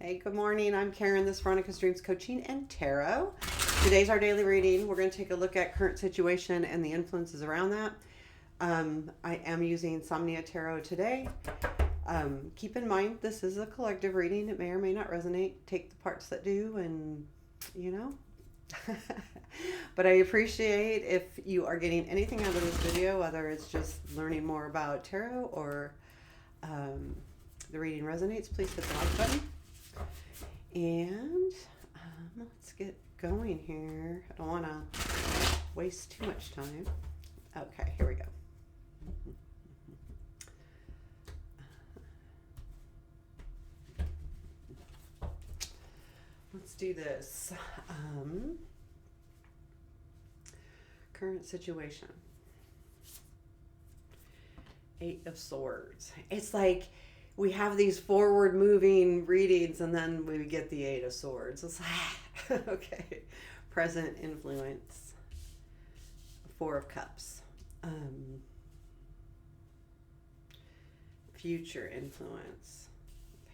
Hey, good morning. I'm Karen. This is Veronica's Dreams Coaching and Tarot. Today's our daily reading. We're going to take a look at current situation and the influences around that. I am using Somnia Tarot today. Keep in mind, this is a collective reading. It may or may not resonate. Take the parts that do and, you know. But I appreciate if you are getting anything out of this video, whether it's just learning more about tarot or the reading resonates, please hit the like button. And let's get going here. I don't want to waste too much time. Okay, here we go. Let's do this. Current situation. 8 of Swords. It's like we have these forward moving readings and then we get the 8 of Swords. It's like, okay. Present influence. 4 of Cups. Future influence.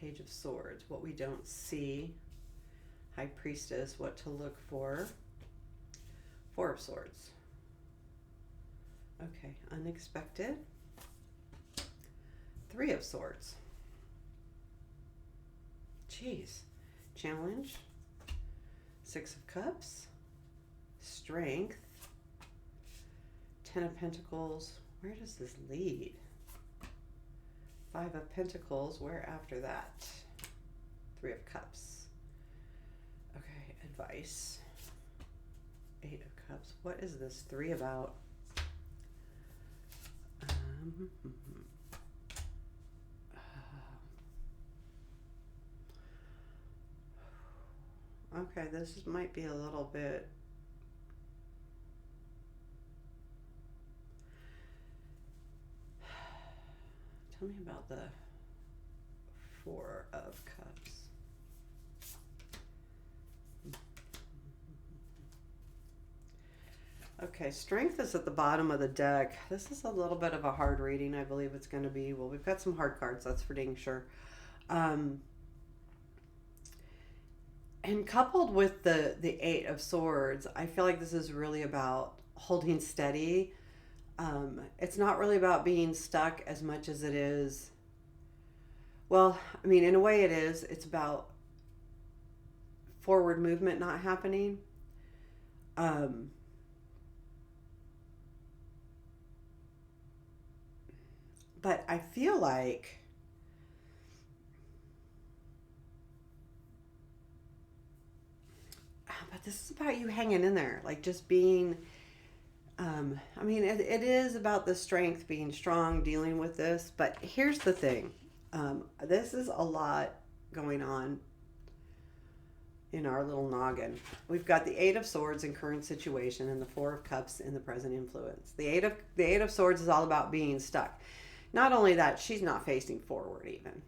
Page of Swords. What we don't see. High Priestess. What to look for. 4 of Swords. Okay. Unexpected. 3 of Swords. Jeez. Challenge. 6 of Cups. Strength. 10 of Pentacles. Where does this lead? 5 of Pentacles. Where after that? 3 of Cups. Okay, advice. 8 of Cups. What is this 3 about? Okay, this might be a little bit. Tell me about the 4 of Cups. Okay, strength is at the bottom of the deck. This is a little bit of a hard reading, I believe it's going to be. Well, we've got some hard cards, that's for dang sure. And coupled with the 8 of Swords, I feel like this is really about holding steady. It's not really about being stuck as much as it is. Well, I mean, in a way it is. It's about forward movement not happening. But I feel like but this is about you hanging in there, like just being, I mean, it is about the strength, being strong, dealing with this. But here's the thing. This is a lot going on in our little noggin. We've got the 8 of Swords in current situation and the 4 of Cups in the present influence. The 8 of Swords is all about being stuck. Not only that, she's not facing forward even.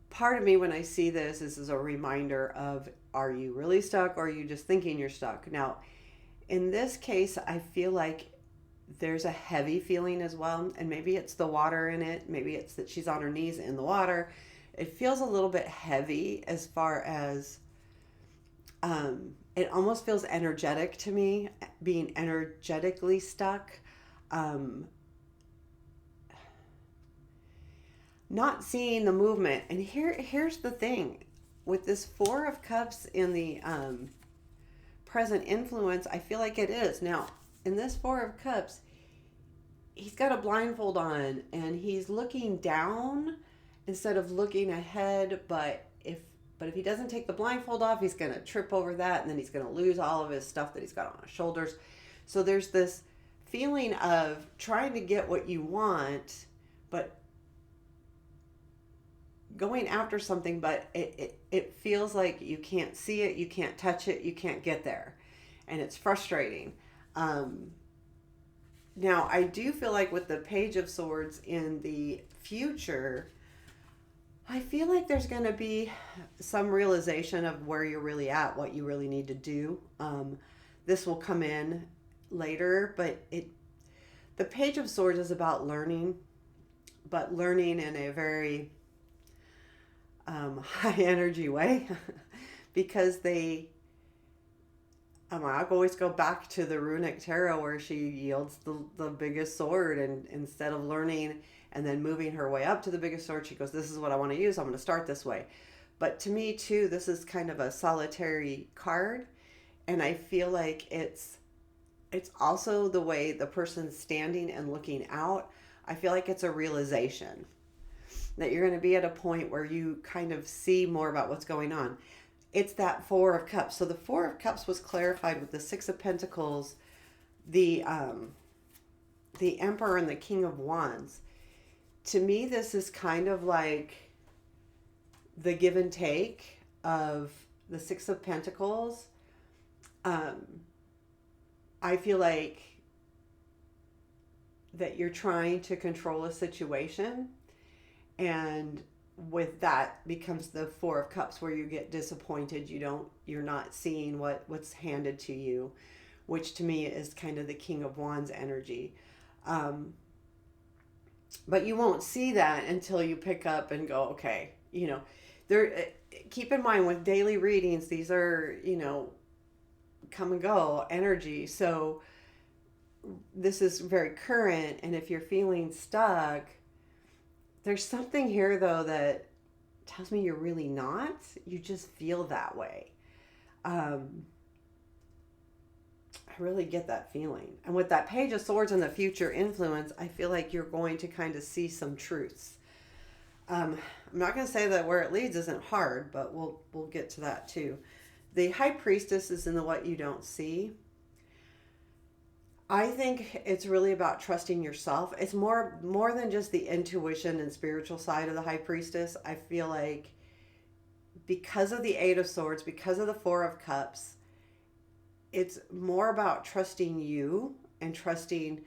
Part of me when I see this is a reminder of, are you really stuck or are you just thinking you're stuck? Now, in this case, I feel like there's a heavy feeling as well, and maybe it's the water in it. Maybe it's that she's on her knees in the water. It feels a little bit heavy as far as, it almost feels energetic to me, being energetically stuck. Not seeing the movement. And here's the thing. With this 4 of Cups in the present influence, I feel like it is. Now, in this 4 of Cups, he's got a blindfold on and he's looking down instead of looking ahead. But if he doesn't take the blindfold off, he's going to trip over that and then he's going to lose all of his stuff that he's got on his shoulders. So there's this feeling of trying to get what you want, but going after something, but it feels like you can't see it, you can't touch it, you can't get there. And it's frustrating. Now, I do feel like with the Page of Swords in the future, I feel like there's going to be some realization of where you're really at, what you really need to do. This will come in later, but the Page of Swords is about learning, but learning in a very high energy way because I always go back to the runic tarot where she yields the biggest sword, and instead of learning and then moving her way up to the biggest sword, she goes, this is what I want to use. I'm going to start this way. But to me too, this is kind of a solitary card. And I feel like it's also the way the person's standing and looking out. I feel like it's a realization that you're going to be at a point where you kind of see more about what's going on. It's that Four of Cups. So the Four of Cups was clarified with the Six of Pentacles, the Emperor, and the King of Wands. To me, this is kind of like the give and take of the Six of Pentacles. I feel like that you're trying to control a situation, and with that becomes the Four of Cups, where you get disappointed. You're not seeing what's handed to you, which to me is kind of the King of Wands energy. But you won't see that until you pick up and go, okay, there. Keep in mind with daily readings, these are, come and go energy. So this is very current. And if you're feeling stuck, there's something here though that tells me you're really not. You just feel that way. I really get that feeling. And with that Page of Swords and the future influence, I feel like you're going to kind of see some truths. I'm not going to say that where it leads isn't hard, but we'll get to that too. The High Priestess is in the what you don't see. I think it's really about trusting yourself. It's more than just the intuition and spiritual side of the High Priestess. I feel like because of the Eight of Swords, because of the Four of Cups, it's more about trusting you and trusting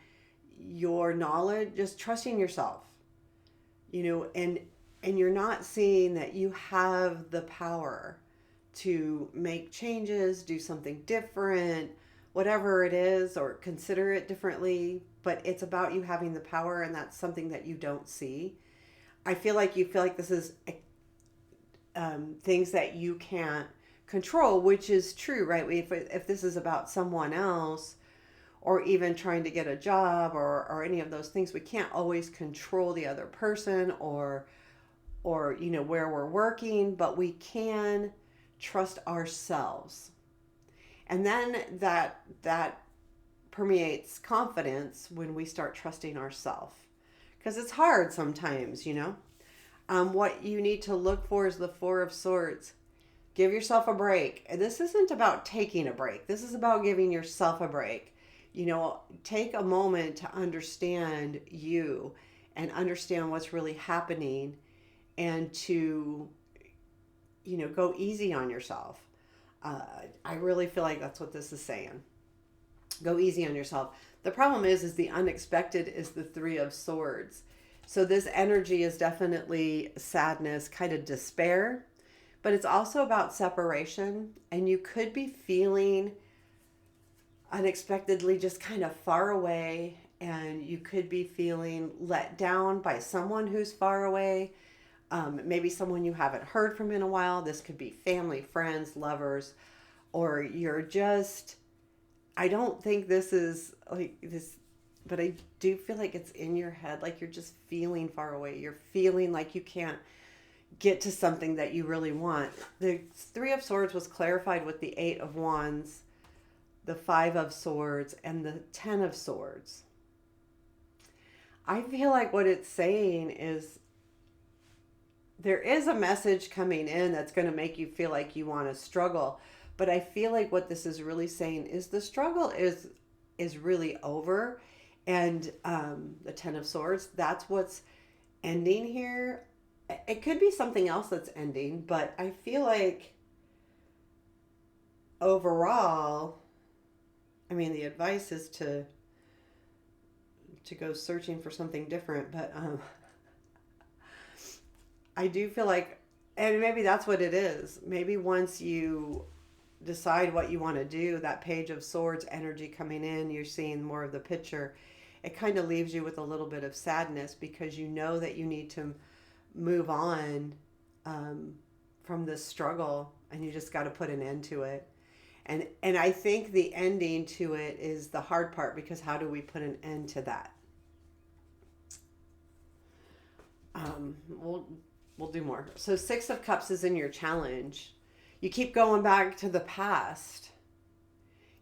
your knowledge, just trusting yourself. And you're not seeing that you have the power to make changes, do something different, whatever it is, or consider it differently. But it's about you having the power, and that's something that you don't see. I feel like you feel like this is things that you can't control, which is true, right? If this is about someone else, or even trying to get a job, or any of those things, we can't always control the other person or where we're working, but we can trust ourselves. And then that permeates confidence when we start trusting ourselves, because it's hard sometimes. What you need to look for is the Four of Swords. Give yourself a break. And this isn't about taking a break. This is about giving yourself a break. Take a moment to understand you and understand what's really happening, and to, go easy on yourself. I really feel like that's what this is saying. Go easy on yourself. The problem is the unexpected is the Three of Swords. So this energy is definitely sadness, kind of despair, but it's also about separation. And you could be feeling unexpectedly just kind of far away, and you could be feeling let down by someone who's far away. Maybe someone you haven't heard from in a while. This could be family, friends, lovers, or you're just, I don't think this is like this, but I do feel like it's in your head. Like you're just feeling far away. You're feeling like you can't get to something that you really want. The Three of Swords was clarified with the Eight of Wands, the Five of Swords, and the Ten of Swords. I feel like what it's saying is there is a message coming in that's going to make you feel like you want to struggle. But I feel like what this is really saying is the struggle is really over. And the Ten of Swords, that's what's ending here. It could be something else that's ending, but I feel like overall, the advice is to go searching for something different. But I do feel like, and maybe that's what it is. Maybe once you decide what you want to do, that Page of Swords energy coming in, you're seeing more of the picture. It kind of leaves you with a little bit of sadness, because you know that you need to move on from this struggle, and you just got to put an end to it. And I think the ending to it is the hard part, because how do we put an end to that? We'll do more. So 6 of Cups is in your challenge. You keep going back to the past.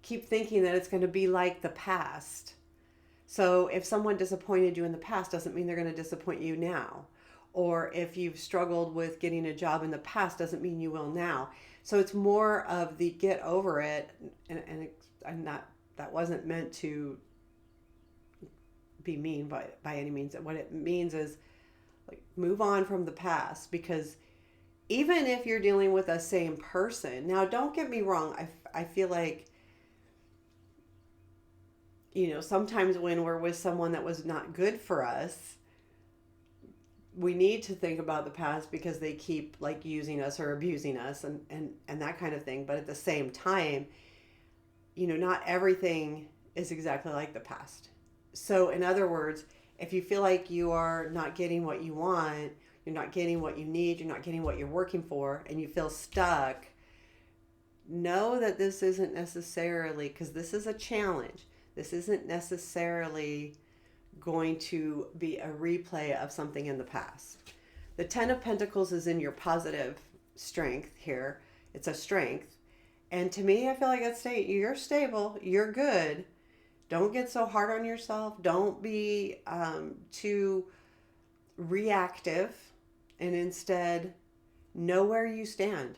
Keep thinking that it's going to be like the past. So if someone disappointed you in the past, doesn't mean they're going to disappoint you now. Or if you've struggled with getting a job in the past, doesn't mean you will now. So it's more of the get over it, and that wasn't meant to be mean by any means. What it means is, like, move on from the past, because even if you're dealing with a same person, now don't get me wrong, I feel like, sometimes when we're with someone that was not good for us, we need to think about the past because they keep like using us or abusing us and that kind of thing. But at the same time, not everything is exactly like the past. So in other words, if you feel like you are not getting what you want, you're not getting what you need, you're not getting what you're working for, and you feel stuck, know that this isn't necessarily, because this is a challenge, this isn't necessarily going to be a replay of something in the past. The 10 of Pentacles is in your positive strength here. It's a strength. And to me, I feel like you're stable, you're good. Don't get so hard on yourself. Don't be too reactive, and instead know where you stand.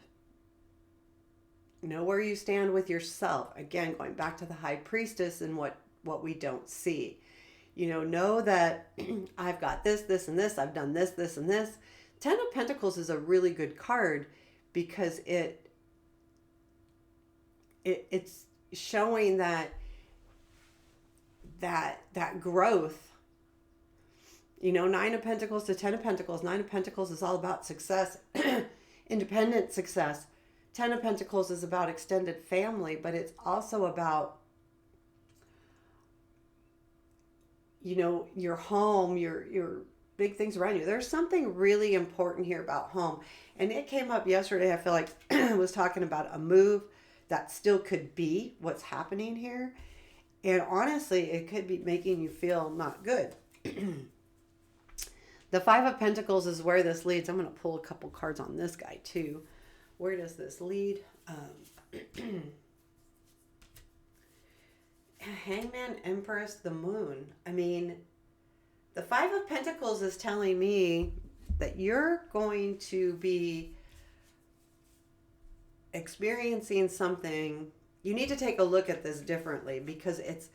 Know where you stand with yourself. Again, going back to the High Priestess and what we don't see. Know that I've got this, this, and this. I've done this, this, and this. 10 of Pentacles is a really good card because it's showing that growth. 9 of Pentacles to 10 of Pentacles. 9 of Pentacles is all about success, independent success. 10 of Pentacles is about extended family, but it's also about your home, your big things around you. There's something really important here about home. And it came up yesterday. I feel like I was talking about a move that still could be what's happening here. And honestly, it could be making you feel not good. The 5 of Pentacles is where this leads. I'm going to pull a couple cards on this guy too. Where does this lead? Hangman, Empress, the Moon. I mean, the 5 of Pentacles is telling me that you're going to be experiencing something. You need to take a look at this differently, because it's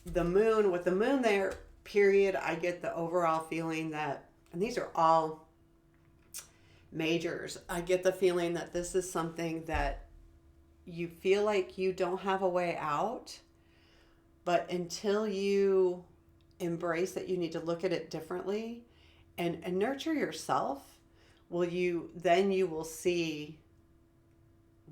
the moon. With the moon there, period, I get the overall feeling that, and these are all majors, I get the feeling that this is something that you feel like you don't have a way out. But until you embrace that you need to look at it differently and nurture yourself, you will see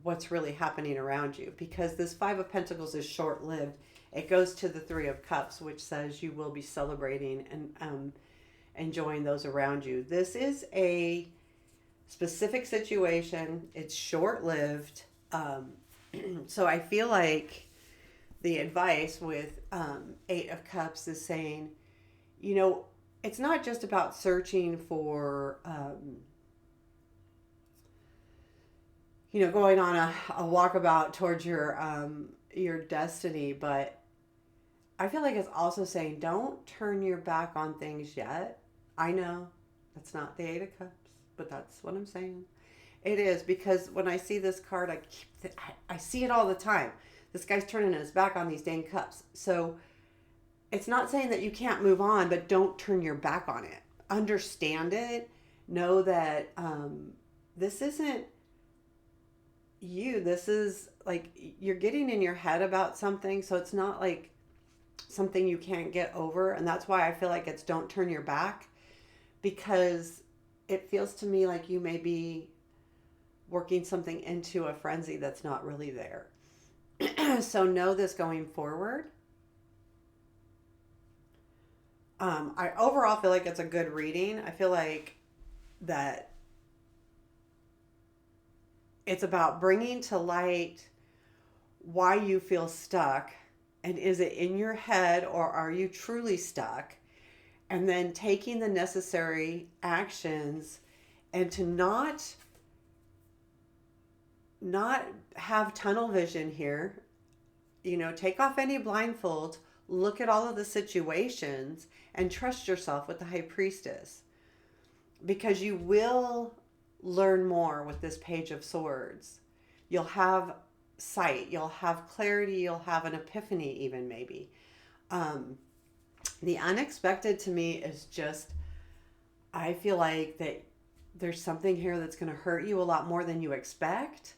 what's really happening around you. Because this 5 of Pentacles is short-lived. It goes to the 3 of Cups, which says you will be celebrating and enjoying those around you. This is a specific situation. It's short-lived. So I feel like the advice with 8 of Cups is saying, it's not just about searching for, going on a walkabout towards your destiny, but I feel like it's also saying don't turn your back on things yet. I know that's not the 8 of Cups, but that's what I'm saying. It is, because when I see this card, I see it all the time. This guy's turning his back on these dang cups. So it's not saying that you can't move on, but don't turn your back on it. Understand it. Know that this isn't you. This is like you're getting in your head about something. So it's not like something you can't get over. And that's why I feel like it's don't turn your back, because it feels to me like you may be working something into a frenzy that's not really there. So know this going forward. I overall feel like it's a good reading. I feel like that It's about bringing to light why you feel stuck. And is it in your head or are you truly stuck? And then taking the necessary actions and to not have tunnel vision here. You know, take off any blindfolds, look at all of the situations, and trust yourself with the high priestess, because you will learn more with this page of swords. You'll have sight, you'll have clarity, you'll have an epiphany, even maybe. um, the unexpected to me is just, I feel like that there's something here that's going to hurt you a lot more than you expect,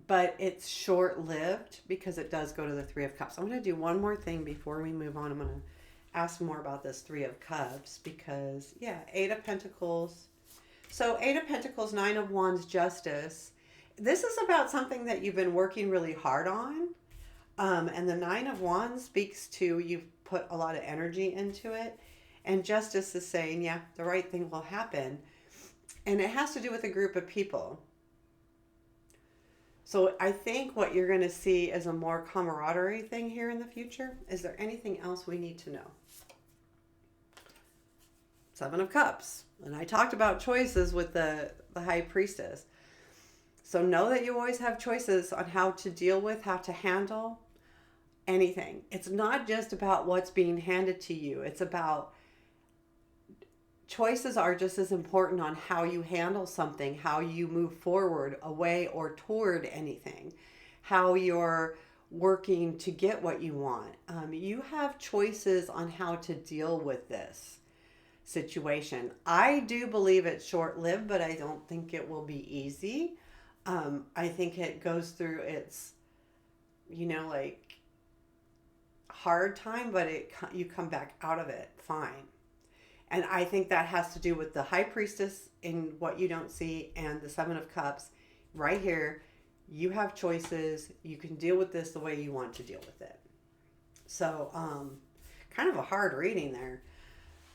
but it's short lived because it does go to the Three of Cups. I'm going to do one more thing before we move on. I'm going to ask more about this Three of Cups because, yeah, Eight of Pentacles. So, Eight of Pentacles, Nine of Wands, Justice. This is about something that you've been working really hard on. And the Nine of Wands speaks to you've put a lot of energy into it. And Justice is saying, yeah, the right thing will happen. And it has to do with a group of people. So I think what you're going to see is a more camaraderie thing here in the future. Is there anything else we need to know? Seven of Cups. And I talked about choices with the High Priestess. So know that you always have choices on how to deal with, how to handle anything. It's not just about what's being handed to you. It's about choices are just as important on how you handle something, how you move forward, away, or toward anything, how you're working to get what you want. You have choices on how to deal with this situation. I do believe it's short lived, but I don't think it will be easy. I think it goes through its, like hard time, but you come back out of it fine. And I think that has to do with the High Priestess in what you don't see and the Seven of Cups right here. You have choices. You can deal with this the way you want to deal with it. So, kind of a hard reading there.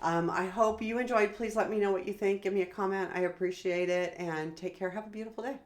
I hope you enjoyed. Please let me know what you think. Give me a comment. I appreciate it. And take care. Have a beautiful day.